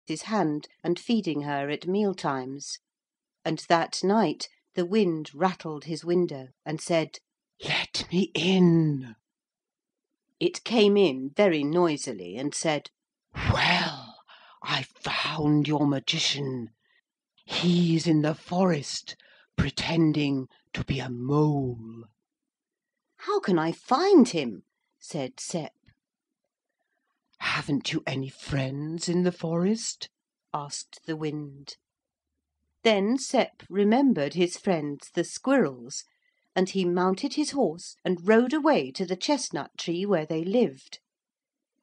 his hand and feeding her at meal times. And that night the wind rattled his window and said, "Let me in." It came in very noisily and said, "Well, I found your magician. He's in the forest pretending to be a mole." "How can I find him?" said Sep. "Haven't you any friends in the forest?" asked the wind. Then Sep remembered his friends the squirrels, and he mounted his horse and rode away to the chestnut tree where they lived.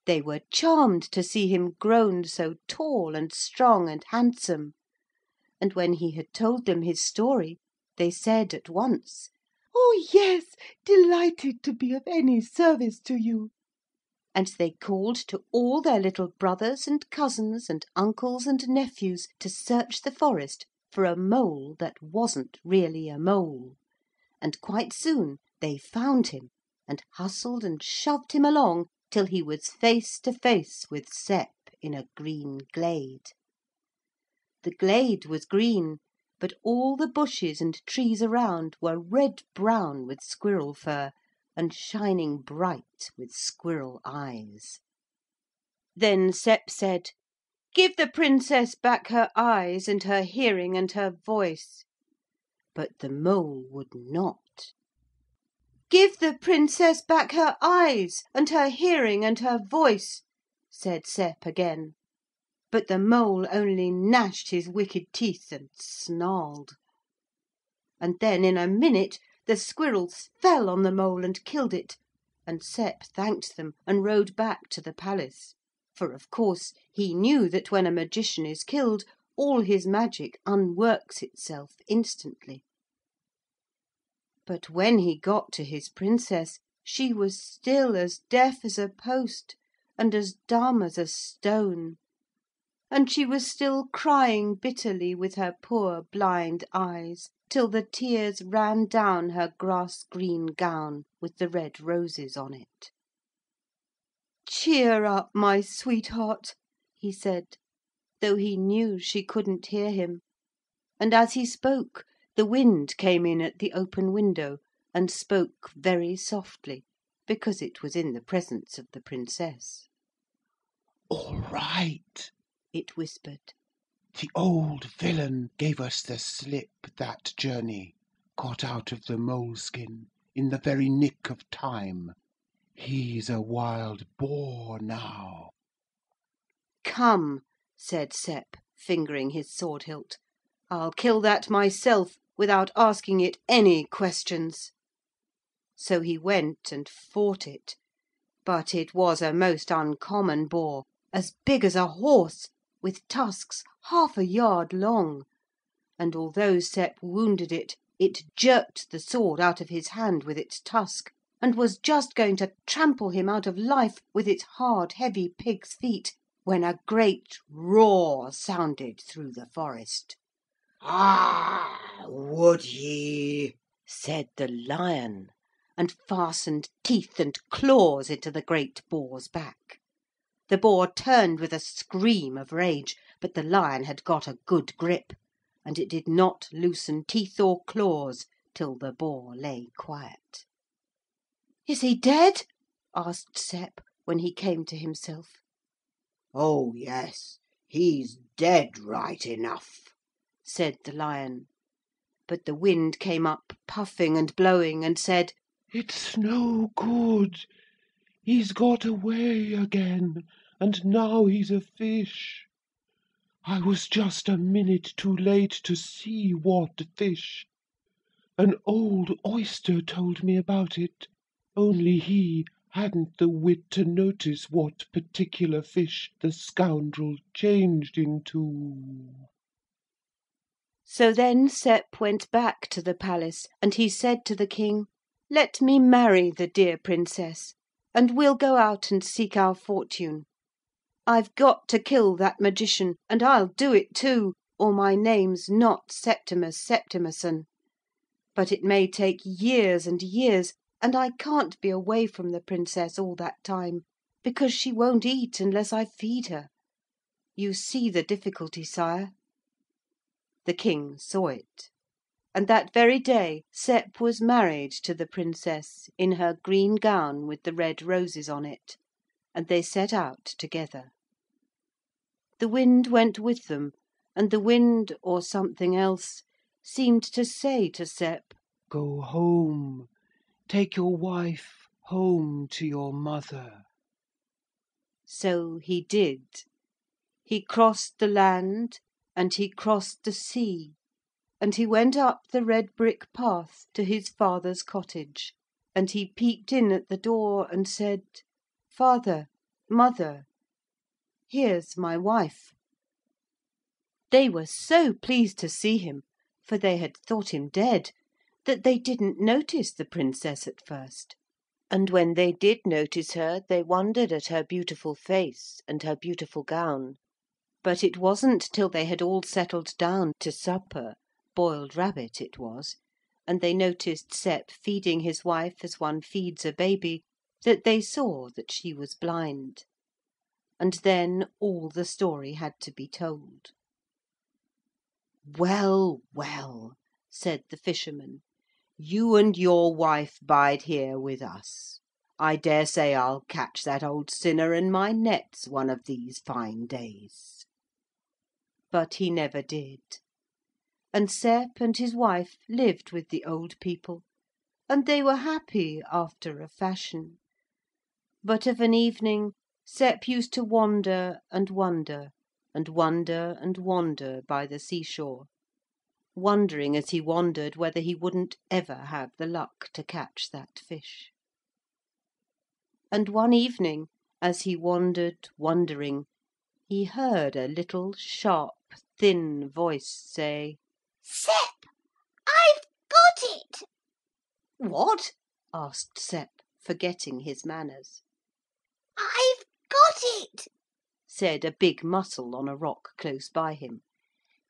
They were charmed to see him grown so tall and strong and handsome, and when he had told them his story they said at once, "Oh yes, delighted to be of any service to you." And they called to all their little brothers and cousins and uncles and nephews to search the forest for a mole that wasn't really a mole, and quite soon they found him and hustled and shoved him along till he was face to face with Sep in a green glade. The glade was green, but all the bushes and trees around were red brown with squirrel fur, and shining bright with squirrel eyes. Then Sep said, "Give the Princess back her eyes and her hearing and her voice." But the mole would not. "Give the Princess back her eyes and her hearing and her voice," said Sep again. But the mole only gnashed his wicked teeth and snarled. And then in a minute the squirrels fell on the mole and killed it, and Sep thanked them and rode back to the palace, for of course he knew that when a magician is killed all his magic unworks itself instantly. But when he got to his Princess she was still as deaf as a post and as dumb as a stone, and she was still crying bitterly with her poor blind eyes till the tears ran down her grass green gown with the red roses on it. "Cheer up, my sweetheart," he said, though he knew she couldn't hear him, and as he spoke the wind came in at the open window and spoke very softly, because it was in the presence of the Princess. "All right," it whispered. "The old villain gave us the slip that journey, got out of the moleskin in the very nick of time. He's a wild boar now." "Come," said Sep, fingering his sword hilt, "I'll kill that myself without asking it any questions." So he went and fought it, but it was a most uncommon boar, as big as a horse, with tusks half a yard long, and although Sep wounded it, it jerked the sword out of his hand with its tusk, and was just going to trample him out of life with its hard heavy pig's feet, when a great roar sounded through the forest. "Ah, would ye?" said the lion, and fastened teeth and claws into the great boar's back. The boar turned with a scream of rage, but the lion had got a good grip, and it did not loosen teeth or claws till the boar lay quiet. "Is he dead?" asked Sep, when he came to himself. "Oh yes, he's dead right enough," said the lion. But the wind came up puffing and blowing and said, "It's no good. He's got away again, and now he's a fish. I was just a minute too late to see what fish. An old oyster told me about it, only he hadn't the wit to notice what particular fish the scoundrel changed into." So then Sep went back to the palace, and he said to the king, "Let me marry the dear Princess, and we'll go out and seek our fortune. I've got to kill that magician, and I'll do it too, or my name's not Septimus Septimusson. But it may take years and years, and I can't be away from the Princess all that time, because she won't eat unless I feed her. You see the difficulty, sire.' The King saw it, and that very day Sep was married to the Princess in her green gown with the red roses on it, and they set out together. The wind went with them, and the wind, or something else, seemed to say to Sep, 'Go home, take your wife home to your mother.' So he did. He crossed the land, and he crossed the sea, and he went up the red brick path to his father's cottage, and he peeped in at the door and said, 'Father, mother, here's my wife.' They were so pleased to see him, for they had thought him dead, that they didn't notice the Princess at first. And when they did notice her they wondered at her beautiful face and her beautiful gown. But it wasn't till they had all settled down to supper, boiled rabbit it was, and they noticed Sep feeding his wife as one feeds a baby, that they saw that she was blind. And then all the story had to be told. 'Well, well,' said the fisherman, 'you and your wife bide here with us. I daresay I'll catch that old sinner in my nets one of these fine days.' But he never did. And Sep and his wife lived with the old people, and they were happy after a fashion. But of an evening Sep used to wander and wonder, and wonder and wander by the seashore, wondering as he wandered whether he wouldn't ever have the luck to catch that fish. And one evening, as he wandered wondering, he heard a little sharp, thin voice say, 'Sep, I've got it!' 'What?' asked Sep, forgetting his manners. 'I've got it!' said a big mussel on a rock close by him.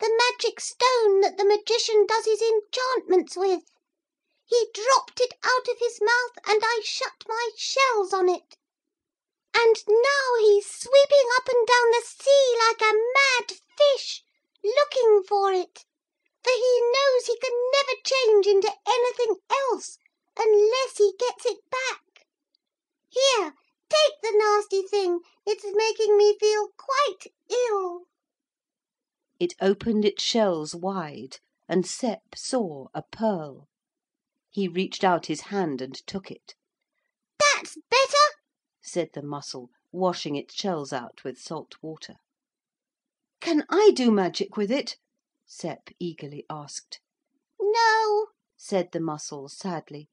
'The magic stone that the magician does his enchantments with. He dropped it out of his mouth and I shut my shells on it. And now he's sweeping up and down the sea like a mad fish, looking for it. For he knows he can never change into anything else unless he gets it back. Here, take the nasty thing. It's making me feel quite ill.' It opened its shells wide, and Sep saw a pearl. He reached out his hand and took it. 'That's better,' said the mussel, washing its shells out with salt water. 'Can I do magic with it?' Sep eagerly asked. 'No,' said the mussel sadly.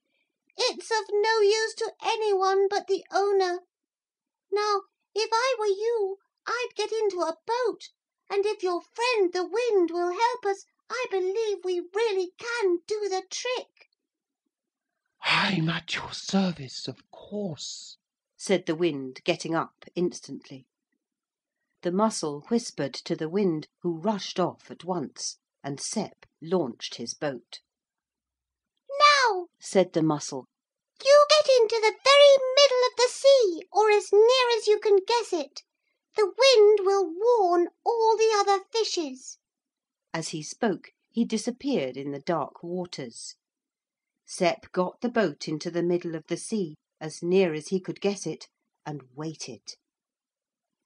'it's of no use to any one but the owner. Now, if I were you, I'd get into a boat, and if your friend the wind will help us, I believe we really can do the trick.' 'I'm at your service, of course,' said the wind, getting up instantly. The mussel whispered to the wind, who rushed off at once, and Sep launched his boat. 'Now,' said the mussel, 'you get into the very middle of the sea, or as near as you can guess it. The wind will warn all the other fishes.' As he spoke he disappeared in the dark waters. Sep got the boat into the middle of the sea, as near as he could guess it, and waited.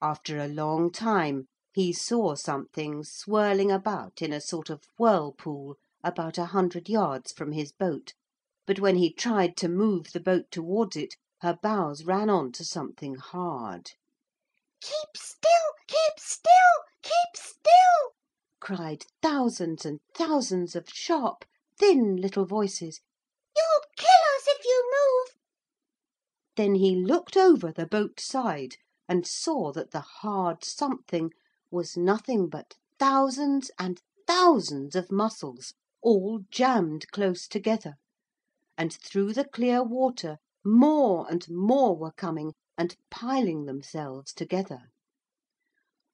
After a long time he saw something swirling about in a sort of whirlpool about 100 yards from his boat, but when he tried to move the boat towards it, her bows ran on to something hard. 'Keep still! Keep still! Keep still!' cried thousands and thousands of sharp, thin little voices. 'You'll kill us if you move.' Then he looked over the boat side and saw that the hard something was nothing but thousands and thousands of mussels, all jammed close together. And through the clear water more and more were coming and piling themselves together.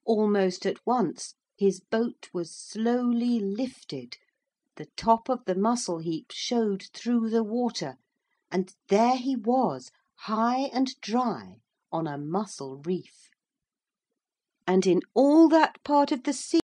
Almost at once his boat was slowly lifted, the top of the mussel heap showed through the water, and there he was, high and dry on a mussel reef. and in all that part of the sea